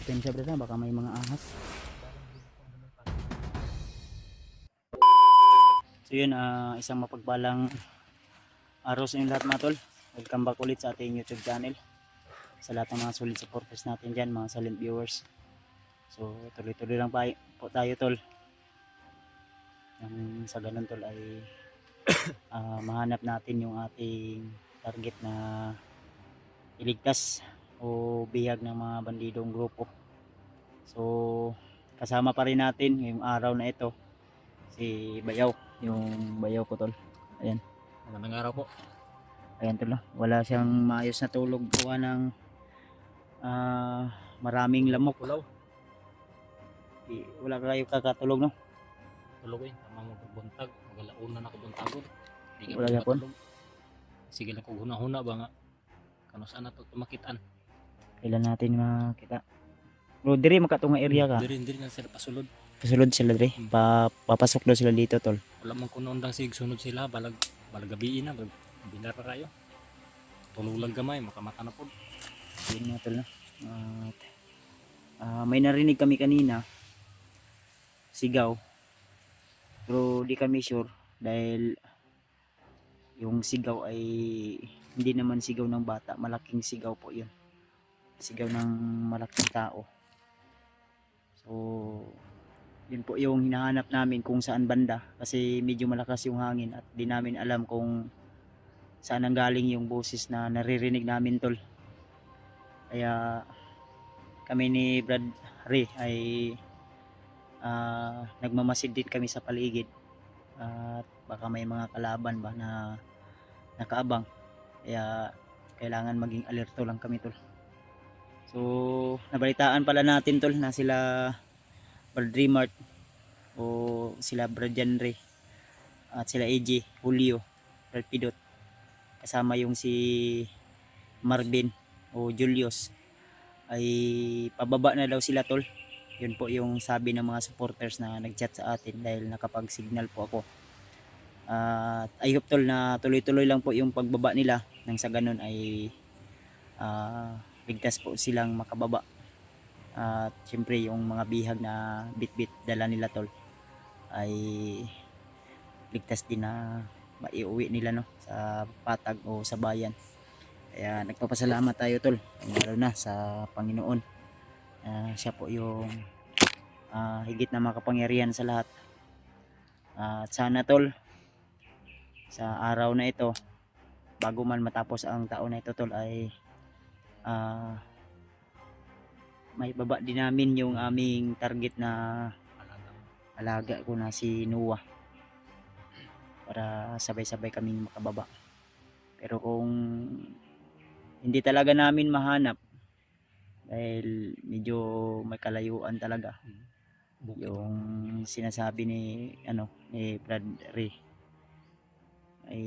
Pensya brad ha, baka may mga ahas. So yun, isang mapagpalang araw sa inyo lahat mga tol. Welcome back ulit sa ating YouTube channel. Sa lahat ng mga solid supporters natin dyan, mga silent viewers. So tuloy-tuloy lang po tayo tol. Sa ganun tol ay mahanap natin yung ating target na iligtas o bihag ng mga bandidong grupo. So kasama pa rin natin ngayong araw na ito si Bayaw, yung Bayaw ko tol. Ayan. Magandang araw po. Ayan tol, wala siyang maayos na tulog gawa ng maraming lamok. Pulaw. Wala kayo kakatulog no? Tulog eh. Tama mo buntag. Magalauna na ko buntagon. Di ka Wala pa yapon. matulog. Sige lang ko huna-huna ba nga. Kano saan na to makitaan. Kailan natin makita. Bro, diri makatunga area ka. Diri na sila pasulod. Pasulod sila diri. Papasok daw sila dito tol. Wala man kuno undang sig sunod sila balag gabi na. Binar pa kayo. Tulog lang gamay makamata na pod. Yun nga tol no. May narinig kami kanina sigaw. Pero di kami sure dahil yung sigaw ay hindi naman sigaw ng bata, malaking sigaw po yun. Sigaw ng malaking tao. So yun po yung hinahanap namin kung saan banda kasi medyo malakas yung hangin at di namin alam kung saan ang galing yung boses na naririnig namin tol. Kaya kami ni Brad Ray ay nagmamasid din kami sa paligid at baka may mga kalaban ba na nakaabang, kaya kailangan maging alerto lang kami tol. So nabalitaan pala natin tol na sila Brad Mart o sila Brad Ray at sila AJ, Julio, Brad Pidot, kasama yung si Marvin o Julius ay pababa na daw sila tol. Yun po yung sabi ng mga supporters na nagchat sa atin dahil nakapag-signal po ako. At I hope tol na tuloy-tuloy lang po yung pagbaba nila nang sa ganun ay ligtas po silang makababa. At syempre yung mga bihag na bit-bit dala nila tol ay ligtas din na maiuwi nila no sa patag o sa bayan. Kaya nagpapasalamat tayo tol, lalo na sa Panginoon. Siya po yung higit na makapangyarihan sa lahat. At sana tol sa araw na ito, bago man matapos ang taon na ito tol, ay may baba din namin yung aming target na alaga ko na si Noah para sabay-sabay kaming makababa. Pero kung hindi talaga namin mahanap dahil medyo may kalayuan talaga yung sinasabi ni Brad Ray ay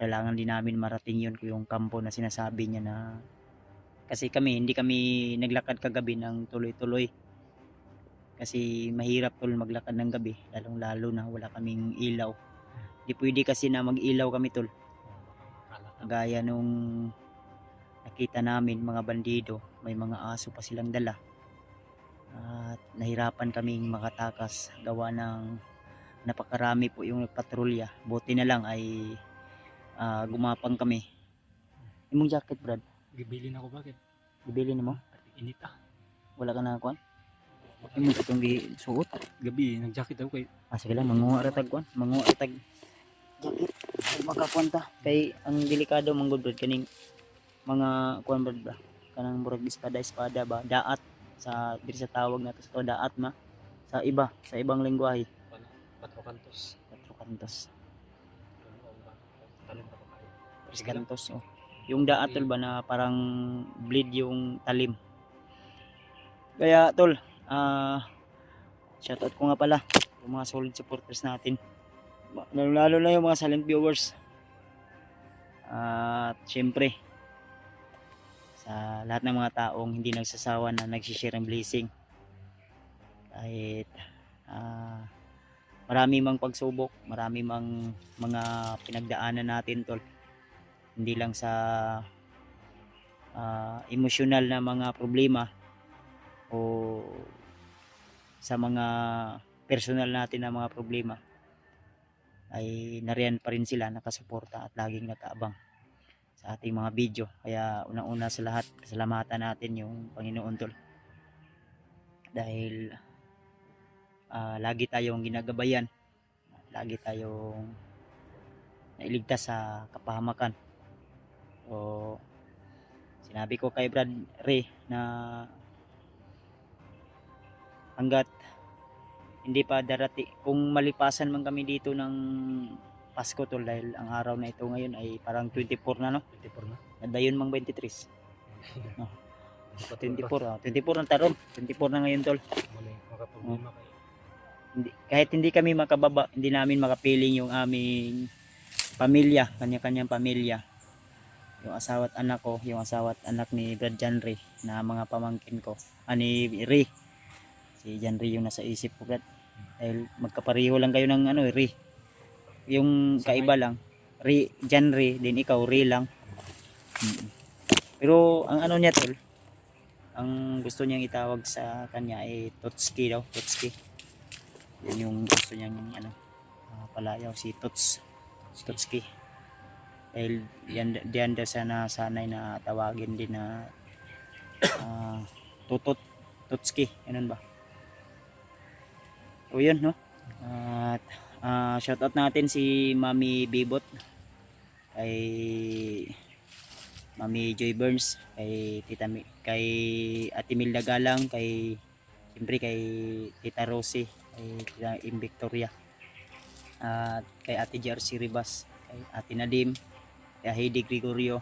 kailangan din namin marating yun yung kampo na sinasabi niya na kasi hindi kami naglakad kagabi ng tuloy-tuloy kasi mahirap tol maglakad ng gabi lalong lalo na wala kaming ilaw. Di pwede kasi na mag-ilaw kami tol gaya nung nakita namin mga bandido, may mga aso pa silang dala at nahirapan kaming makatakas gawa ng napakarami po yung patrolya. Buti na lang ay gumapang kami. Imong jacket Brad? Gibili na ko bakit? Ibili nimo? Init ah. Wala ka na kuan? Imong itong gisuot? Gabi nag-jacket ako kay. Sige lang, manguha ratag kuan, manguha ratag jacket. Makakuan ta kay ang delikado manggod Brad kaning mga kuan ba kanang murag espada ba daat sa diri sa tawag nato sa daat ma sa ibang lengguwahe Patro kantos. Oh. Yung daat tol ba na parang bleed yung talim. Kaya tol, shoutout ko nga pala yung mga solid supporters natin. Lalo na yung mga silent viewers. At syempre sa lahat ng mga taong hindi nagsasawa na nagsishare ng blessing kahit marami mang pagsubok, marami mang mga pinagdaanan natin tol, hindi lang sa emosyonal na mga problema o sa mga personal natin na mga problema, ay nariyan pa rin sila nakasuporta at laging nakaabang sa ating mga video. Kaya unang-una sa lahat, pasalamatan natin yung Panginoon tol, dahil lagi tayong ginagabayan, lagi tayong nailigtas sa kapahamakan. O sinabi ko kay Brad Ray na hanggat hindi pa darati, kung malipasan man kami dito ng Pasko tol, dahil ang araw na ito ngayon ay parang 24 na, no? 24 na. Nadayon mang 23. No. 24 ang taron. 24 na ngayon tol. Mali, makaproblema kayo. Kahit hindi kami makababa, hindi namin makapiling yung aming pamilya, kanya-kanyang pamilya. Yung asawa at anak ko, yung asawa at anak ni Brad John Ray na mga pamangkin ko. Ni Ray. Si John Ray yung nasa isip ko, Brad. Dahil magkapareho lang kayo ng Ray. Yung kaiba lang, Ray, John Ray, din ikaw Ray lang. Pero ang niya tol, ang gusto niyang itawag sa kanya ay Totski daw, Totski. Yan yung gusto niyang palayaw, si Totski. Dahil diyan daw sana sanay na tawagin din na Totski, ganun ba? O yun, no? At shoutout natin si Mami Bibot, kay Mami Joy Burns, kay kay Ate Milda Galang, siyempre kay Tita Rosie, kay Tita Victoria, at kay Ate JRC Ribas, kay Ate Nadim, kay Heidi Gregorio,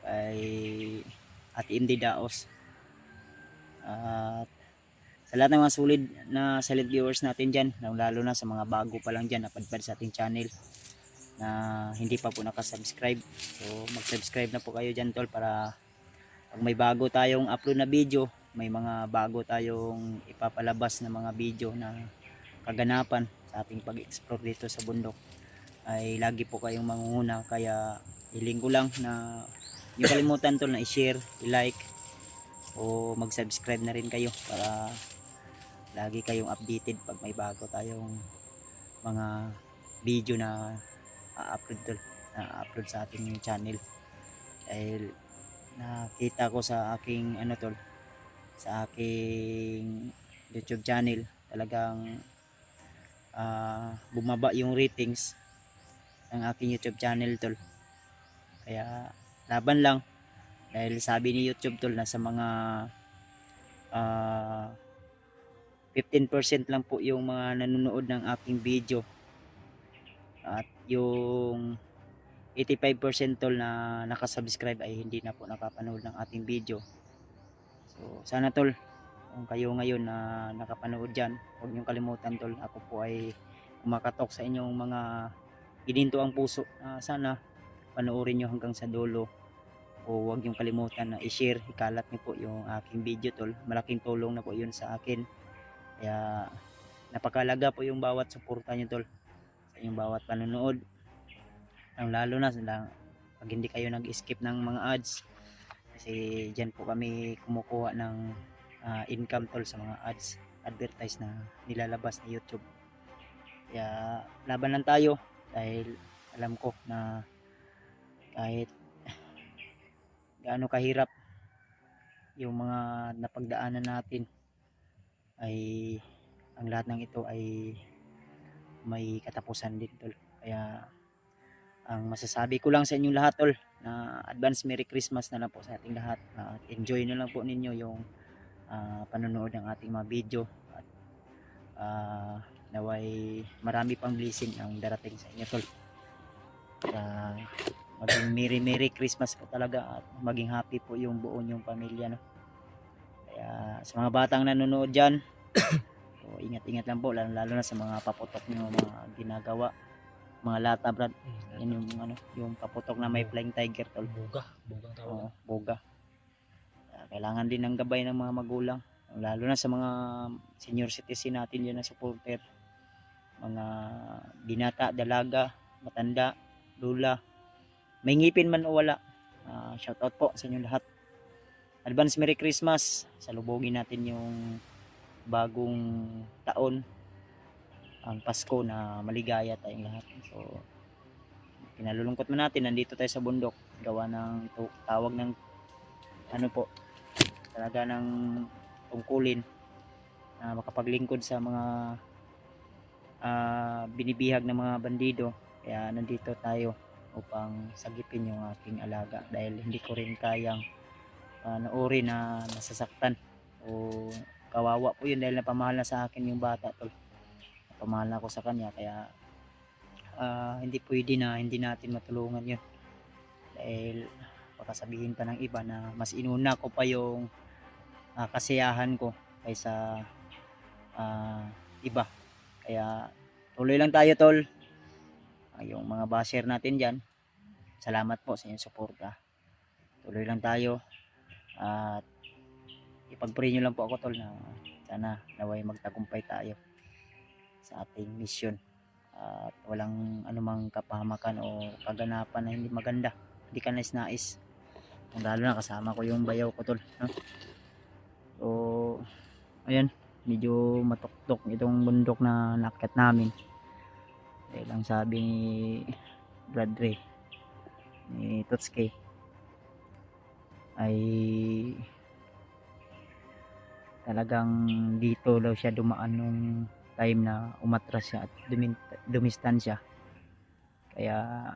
kay Ate Indy Daos, at sa lahat ng mga solid na silent viewers natin dyan, lalo na sa mga bago pa lang dyan napadpad sa ating channel na hindi pa po nakasubscribe. So mag-subscribe na po kayo dyan tol, para pag may bago tayong upload na video, may mga bago tayong ipapalabas na mga video na kaganapan sa ating pag-explore dito sa bundok, ay lagi po kayong mangunguna. Kaya hiling ko lang na yung kalimutan tol na i-share, i-like o mag-subscribe na rin kayo para lagi kayong updated pag may bago tayong mga video na upload sa ating channel. Dahil nakita ko sa aking sa aking YouTube channel, talagang bumaba yung ratings ng aking YouTube channel tol. Kaya laban lang, dahil sabi ni YouTube tol na sa mga 15% lang po yung mga nanonood ng aking video, at yung 85% tol na nakasubscribe ay hindi na po nakapanood ng ating video. So sana tol, kung kayo ngayon na nakapanood dyan, huwag niyong kalimutan tol, ako po ay kumakatok sa inyong mga gininto ang puso. Sana panoorin nyo hanggang sa dulo, o huwag niyong kalimutan na i-share, ikalat niyo po yung aking video tol. Malaking tulong na po yun sa akin. Kaya napakalaga po yung bawat suporta nyo tol, sa inyong bawat panonood. Ang lalo na pag hindi kayo nag-skip ng mga ads, kasi dyan po kami kumukuha ng income tol sa mga ads, advertise na nilalabas ni YouTube. Kaya laban lang tayo, dahil alam ko na kahit gaano kahirap yung mga napagdaanan natin, ay ang lahat ng ito ay may katapusan din tol. Kaya ang masasabi ko lang sa inyong lahat tol, na advance Merry Christmas na lang po sa ating lahat. Enjoy na lang po ninyo yung panonood ng ating mga video, at naway marami pang blessing ang darating sa inyo tol. Maging Merry Christmas po talaga, at maging happy po yung buo nyong pamilya, no? Kaya sa mga batang nanonood dyan, so ingat-ingat lang po, lalo na sa mga paputok nyo mga ginagawa, mga lata Brad. Yan yung yung paputok na may flying tiger tol. Buga ang tawag. Boga. Kailangan din ng gabay ng mga magulang, lalo na sa mga senior citizen natin dyan na supporter, mga binata, dalaga, matanda, lula, may ngipin man o wala. Shout out po sa inyo lahat. advance Merry Christmas. Salubogin natin yung bagong taon, ang Pasko, na maligaya tayong lahat. So pinalulungkot man natin, nandito tayo sa bundok, gawa ng tawag ng ano po, talaga ng tungkulin na makapaglingkod sa mga binibihag ng mga bandido. Kaya nandito tayo upang sagipin yung aking alaga, dahil hindi ko rin kayang panoorin na nasasaktan, o kawawa po yun, dahil napamahal na sa akin yung bata tol, napamahal na ako sa kanya. Kaya hindi pwede na hindi natin matulungan yun, dahil baka sabihin pa ng iba na mas inuna ko pa yung kasiyahan ko kaysa iba. Kaya tuloy lang tayo tol. Yung mga basher natin dyan, salamat po sa inyong suporta. Tuloy lang tayo at ipag-pray nyo lang po ako tol, na sana naway magtagumpay tayo sa ating mission at walang anumang kapahamakan o kaganapan na hindi maganda, hindi ka nais-nais. Lalo na kasama ko yung bayaw ko tol, no? So ayan, medyo matuktok itong bundok na naakyat namin, dahil ang sabi ni Brad Ray, ni Totske, ay talagang dito daw siya dumaan nung time na umatras siya at dumistansya. Kaya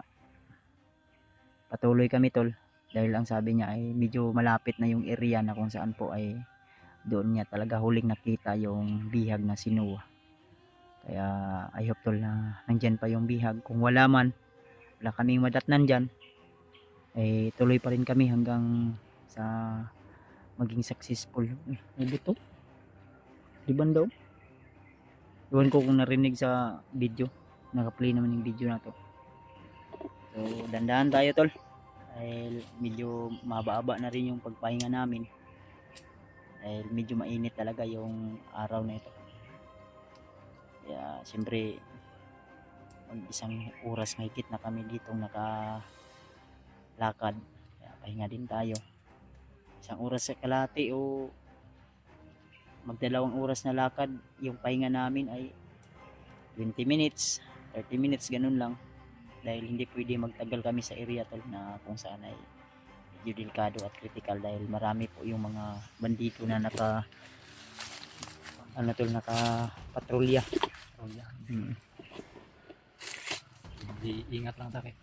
patuloy kami tol, dahil ang sabi niya ay medyo malapit na yung area na kung saan po ay doon niya talaga huling nakita yung bihag na si Noah. Kaya I hope tol na nandyan pa yung bihag. Kung wala man, wala kaming madatnan dyan, ay tuloy pa rin kami hanggang sa maging successful. May buto di banda. Iwan ko kung narinig sa video, naka-play naman yung video na to. So dandahan tayo tol, dahil medyo maba-aba na rin yung pagpahinga namin, dahil medyo mainit talaga yung araw na ito. Kaya siyempre isang oras mahigit na kami dito nakalakad, kaya pahinga din tayo. Isang oras sa kalahati o magdalawang oras na lakad, yung pahinga namin ay 20 minutes 30 minutes, ganun lang, dahil hindi pwede magtagal kami sa area tol na kung saan ay medyo delikado at critical, dahil marami po yung mga bandito na naka patrolya. Hindi ingat lang tayo.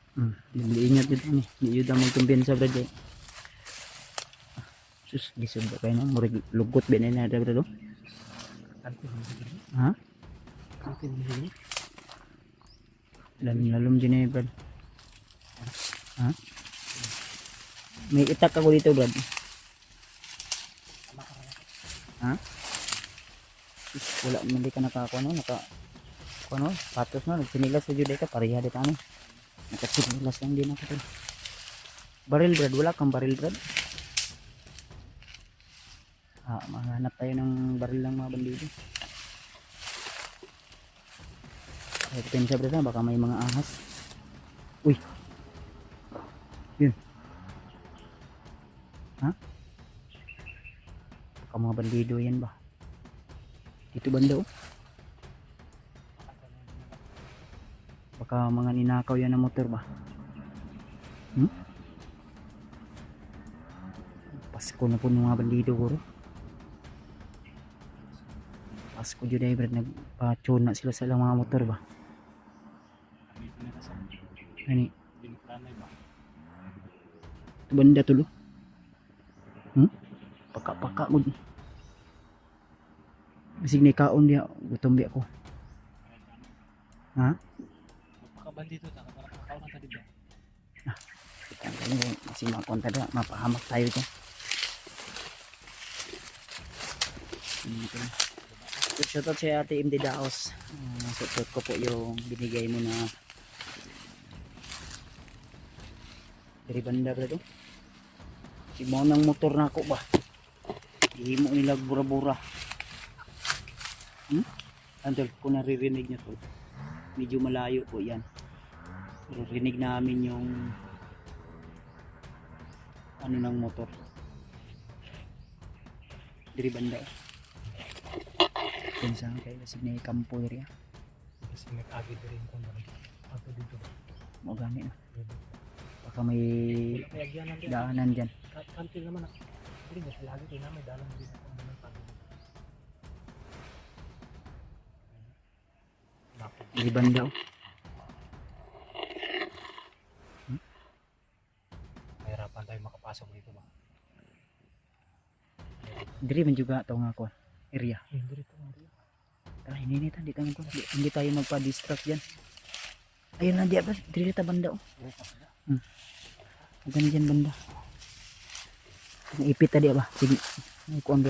Hindi ingat dito ni. Hindi yun ang magkumpiyansa brad eh. Sus, gisod ba kayo no? Murig lugot ba na brad do? Ha? Lalom din eh brad. Ha? May itak ako dito brad. Ha? Wala man di ka nakakuha no? Patos no? Nagsinilas sa juday ka, pareha dito ano? Nakasinilas lang din ako tol. Baril brad, wala kang baril brad? Mahanap tayo ng baril ng mga bandido. Pensa brad, baka may mga ahas. Uy, yun. Ha? Baka mga bandido yan ba? Dito banda oh. Baka mga ninakaw yan na motor ba? Pasko na po ng mga bandido ko. Pasko dyan ay brad, nagpa-tune na sila sa ilang mga motor ba? Ano? Ito banda tulo? Paka-paka mo. Masig na ikaon diya, gutom di ako. Ha? Bandito ta, nakakaon ta dito. Kita kayo, masig makonta da, mapahamak tayo dyan. Shoutout sa Ate MD Daos. Support ko po yung binigay mo na dari banda ba ito? Si mo ng motor na ako ba? Hindi mo nila bura-bura. Andal ko naririnig niya to. Medyo malayo po yan. Pero rinig namin yung ano ng motor. Diri banda. Pinsa kay kasi ni kampo diri. Kasi nag-agi rin kung ano. Ato dito ba? Mo gani na. Baka may Wala may agyanan din. daanan diyan. Kantil naman ako. Hindi na sila lagi kaya may dalan din ako ng pagod. Bakit? Diri banda. Mahirapan tayo makapasok dito ba? Diri man juga to nga ko area. Hindi rito Mario. Tara, hindi hindi tayo magpa-distract diyan. Ayun na diya ba? Diri ta banda. Maganda dyan banda. Ipit tadi ba? Sige. Ay, kuang